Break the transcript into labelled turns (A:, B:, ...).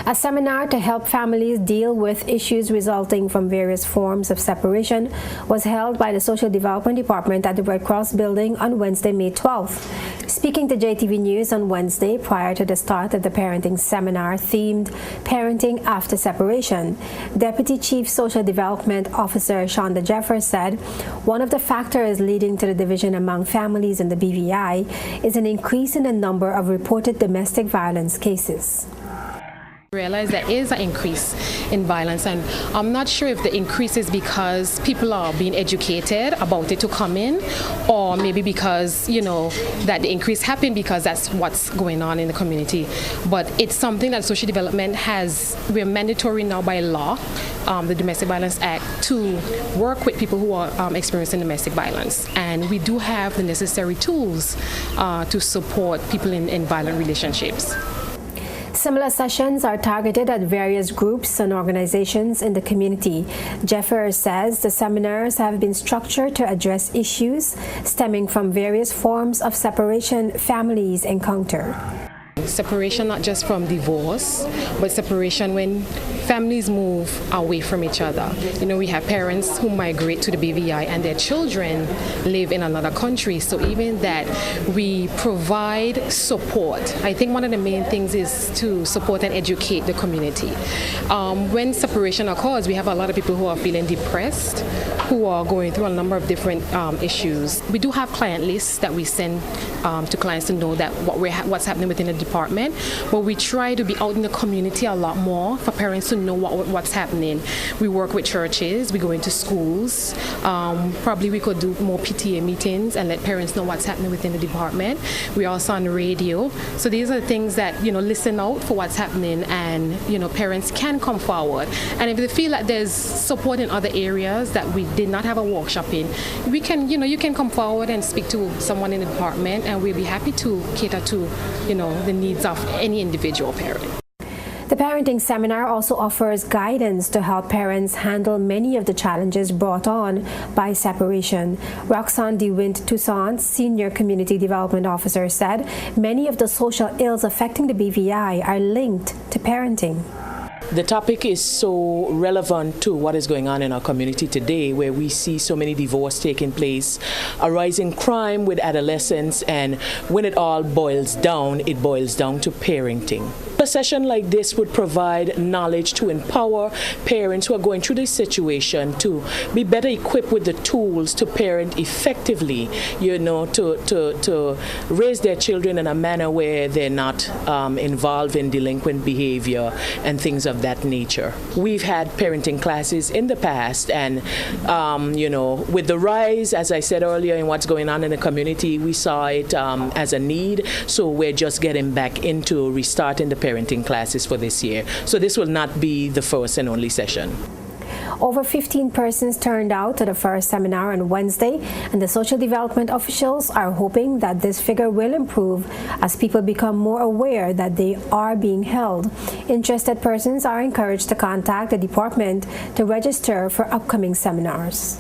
A: A seminar to help families deal with issues resulting from various forms of separation was held by the Social Development Department at the Red Cross Building on Wednesday, May 12th. Speaking to JTV News on Wednesday prior to the start of the parenting seminar themed Parenting After Separation, Deputy Chief Social Development Officer Shonda Jeffers said one of the factors leading to the division among families in the BVI is an increase in the number of reported domestic violence cases.
B: Realize there is an increase in violence, and I'm not sure if the increase is because people are being educated about it to come in, or maybe because that the increase happened because that's what's going on in the community. But it's something that social development we're mandatory now by law, the Domestic Violence Act, to work with people who are experiencing domestic violence, and we do have the necessary tools to support people in violent relationships.
A: Similar sessions are targeted at various groups and organizations in the community. Jeffers says the seminars have been structured to address issues stemming from various forms of separation families encounter.
B: Separation not just from divorce, but separation when families move away from each other. We have parents who migrate to the BVI and their children live in another country. So even that, we provide support. I think one of the main things is to support and educate the community. When separation occurs, we have a lot of people who are feeling depressed, who are going through a number of different issues. We do have client lists that we send to clients to know that what's happening within the department, but we try to be out in the community a lot more for parents to know what's happening. We work with churches, we go into schools, probably we could do more PTA meetings and let parents know what's happening within the department. We're also on radio, so these are the things that listen out for what's happening, and parents can come forward, and if they feel that there's support in other areas that we did not have a workshop in, we can you can come forward and speak to someone in the department, and we'll be happy to cater to the needs of any individual parent.
A: The parenting seminar also offers guidance to help parents handle many of the challenges brought on by separation. Roxanne DeWint Toussaint, Senior Community Development Officer, said many of the social ills affecting the BVI are linked to parenting.
C: The topic is so relevant to what is going on in our community today, where we see so many divorces taking place, a rising crime with adolescents, and when it all boils down, it boils down to parenting. A session like this would provide knowledge to empower parents who are going through this situation to be better equipped with the tools to parent effectively, to raise their children in a manner where they're not involved in delinquent behavior and things of that nature. We've had parenting classes in the past, and with the rise, as I said earlier, in what's going on in the community, we saw it as a need, so we're just getting back into restarting the parenting classes for this year. So this will not be the first and only session.
A: Over 15 persons turned out to the first seminar on Wednesday, and the social development officials are hoping that this figure will improve as people become more aware that they are being held. Interested persons are encouraged to contact the department to register for upcoming seminars.